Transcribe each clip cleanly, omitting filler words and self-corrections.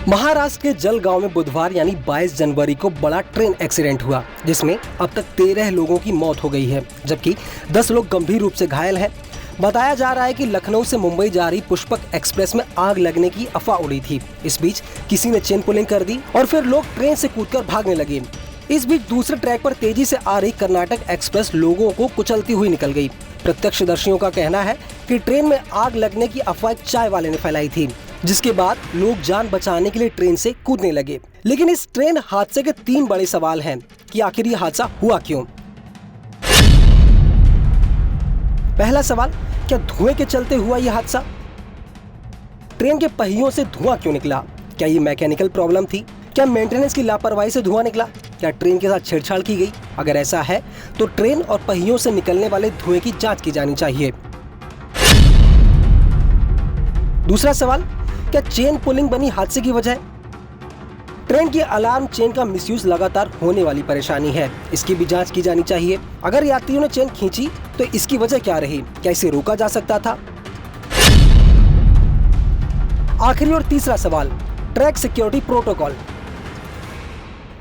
महाराष्ट्र के जलगांव में बुधवार यानी 22 जनवरी को बड़ा ट्रेन एक्सीडेंट हुआ, जिसमें अब तक 13 लोगों की मौत हो गई है, जबकि 10 लोग गंभीर रूप से घायल हैं। बताया जा रहा है कि लखनऊ से मुंबई जा रही पुष्पक एक्सप्रेस में आग लगने की अफवाह उड़ी थी। इस बीच किसी ने चेन पुलिंग कर दी और फिर लोग ट्रेन से कूदकर भागने लगे। इस बीच दूसरे ट्रैक पर तेजी से आ रही कर्नाटक एक्सप्रेस लोगों को कुचलती हुई निकल गई। प्रत्यक्षदर्शियों का कहना है कि ट्रेन में आग लगने की अफवाह चाय वाले ने फैलाई थी, जिसके बाद लोग जान बचाने के लिए ट्रेन से कूदने लगे। लेकिन इस ट्रेन हादसे के 3 बड़े सवाल हैं कि आखिर ये हादसा हुआ क्यों। पहला सवाल, क्या धुएं के चलते हुआ यह हादसा? ट्रेन के पहियों से धुआं क्यों निकला? क्या ये मैकेनिकल प्रॉब्लम थी? क्या मेंटेनेंस की लापरवाही से धुआं निकला? क्या ट्रेन के साथ छेड़छाड़ की गई? अगर ऐसा है तो ट्रेन और पहियों से निकलने वाले धुएं की जांच की जानी चाहिए। दूसरा सवाल, क्या चेन पुलिंग बनी हादसे की वजह? ट्रेन की अलार्म चेन का मिसयूज लगातार होने वाली परेशानी है, इसकी भी जांच की जानी चाहिए। अगर यात्रियों ने चेन खींची तो इसकी वजह क्या रही? क्या इसे रोका जा सकता था? आखिरी और तीसरा सवाल, ट्रैक सिक्योरिटी प्रोटोकॉल।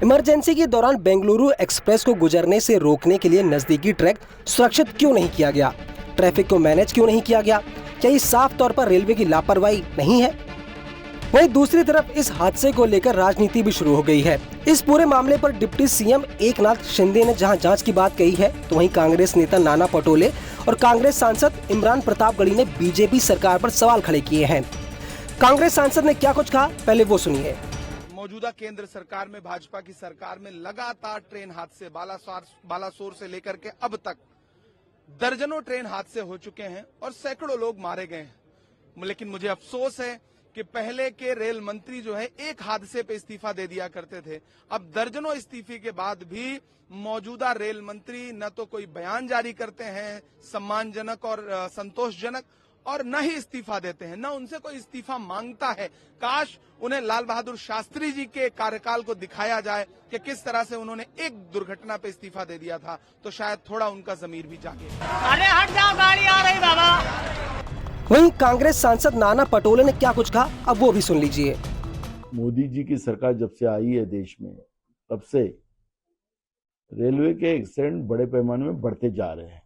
इमरजेंसी के दौरान बेंगलुरु एक्सप्रेस को गुजरने से रोकने के लिए नजदीकी ट्रैक सुरक्षित क्यों नहीं किया गया? ट्रैफिक को मैनेज क्यों नहीं किया गया? क्या ये साफ तौर पर रेलवे की लापरवाही नहीं है? वहीं दूसरी तरफ इस हादसे को लेकर राजनीति भी शुरू हो गई है। इस पूरे मामले पर डिप्टी सीएम एकनाथ शिंदे ने जहां जांच की बात कही है, तो वहीं कांग्रेस नेता नाना पटोले और कांग्रेस सांसद इमरान प्रतापगढ़ी ने बीजेपी सरकार पर सवाल खड़े किए हैं। कांग्रेस सांसद ने क्या कुछ कहा, पहले वो सुनिए। मौजूदा केंद्र सरकार में, भाजपा की सरकार में लगातार ट्रेन हादसे बालासोर से लेकर के अब तक दर्जनों ट्रेन हादसे हो चुके हैं और सैकड़ों लोग मारे गए हैं। लेकिन मुझे अफसोस है कि पहले के रेल मंत्री जो है एक हादसे पे इस्तीफा दे दिया करते थे। अब दर्जनों इस्तीफे के बाद भी मौजूदा रेल मंत्री न तो कोई बयान जारी करते हैं सम्मानजनक और संतोषजनक, और न ही इस्तीफा देते हैं, न उनसे कोई इस्तीफा मांगता है। काश उन्हें लाल बहादुर शास्त्री जी के कार्यकाल को दिखाया जाए कि किस तरह से उन्होंने एक दुर्घटना पे इस्तीफा दे दिया था, तो शायद थोड़ा उनका ज़मीर भी जागे। अरे हट जाओ, गाड़ी आ रही बाबा। वहीं कांग्रेस सांसद नाना पटोले ने क्या कुछ कहा, अब वो भी सुन लीजिए। मोदी जी की सरकार जब से आई है देश में, तब से रेलवे के एक्सीडेंट बड़े पैमाने में बढ़ते जा रहे हैं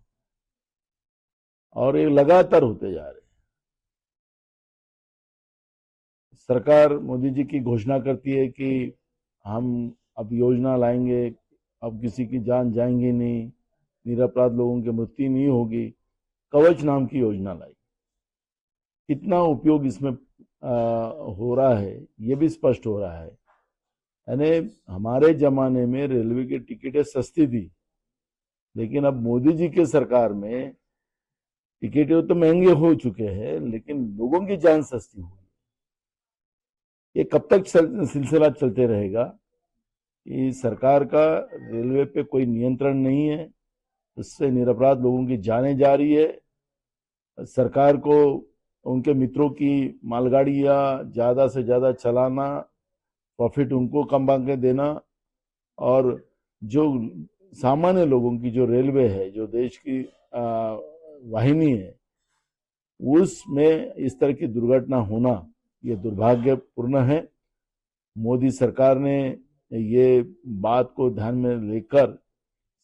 और ये लगातार होते जा रहे हैं। सरकार मोदी जी की घोषणा करती है कि हम अब योजना लाएंगे, अब किसी की जान जाएंगी नहीं, निरपराध लोगों की मृत्यु नहीं होगी। कवच नाम की योजना लाई। कितना उपयोग इसमें हो रहा है ये भी स्पष्ट हो रहा है। यानी हमारे जमाने में रेलवे की टिकटें सस्ती थी, लेकिन अब मोदी जी के सरकार में टिकटें तो महंगे हो चुके हैं, लेकिन लोगों की जान सस्ती हुई। ये कब तक सिलसिला चलते रहेगा? कि सरकार का रेलवे पे कोई नियंत्रण नहीं है, उससे निरपराध लोगों की जानें जा रही है। सरकार को उनके मित्रों की मालगाड़ियां ज्यादा से ज्यादा चलाना, प्रॉफिट उनको कम के देना, और जो सामान्य लोगों की जो रेलवे है, जो देश की वाहिनी है, उसमें इस तरह की दुर्घटना होना ये दुर्भाग्यपूर्ण है। मोदी सरकार ने ये बात को ध्यान में लेकर,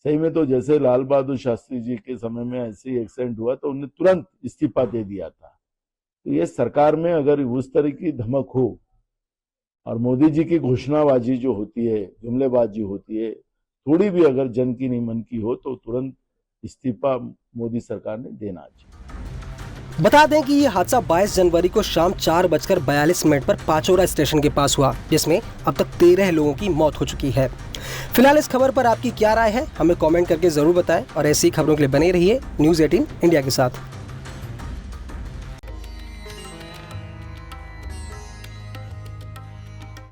सही में तो जैसे लाल बहादुर शास्त्री जी के समय में ऐसे ही एक्सीडेंट हुआ तो उन्हें तुरंत इस्तीफा दे दिया था। तो ये सरकार में अगर उस तरह की धमक हो और मोदी जी की घोषणाबाजी जो होती है, जुमलेबाजी होती है, थोड़ी भी अगर जन की नहीं मन की हो, तो तुरंत इस्तीफा मोदी सरकार ने देना चाहिए। बता दें कि ये हादसा 22 जनवरी को शाम 4:42 पर पाचोरा स्टेशन के पास हुआ, जिसमें अब तक 13 लोगों की मौत हो चुकी है। फिलहाल इस खबर पर आपकी क्या राय है, हमें कमेंट करके जरूर बताएं और ऐसी खबरों के लिए बने रहिए न्यूज़ 18 इंडिया के साथ।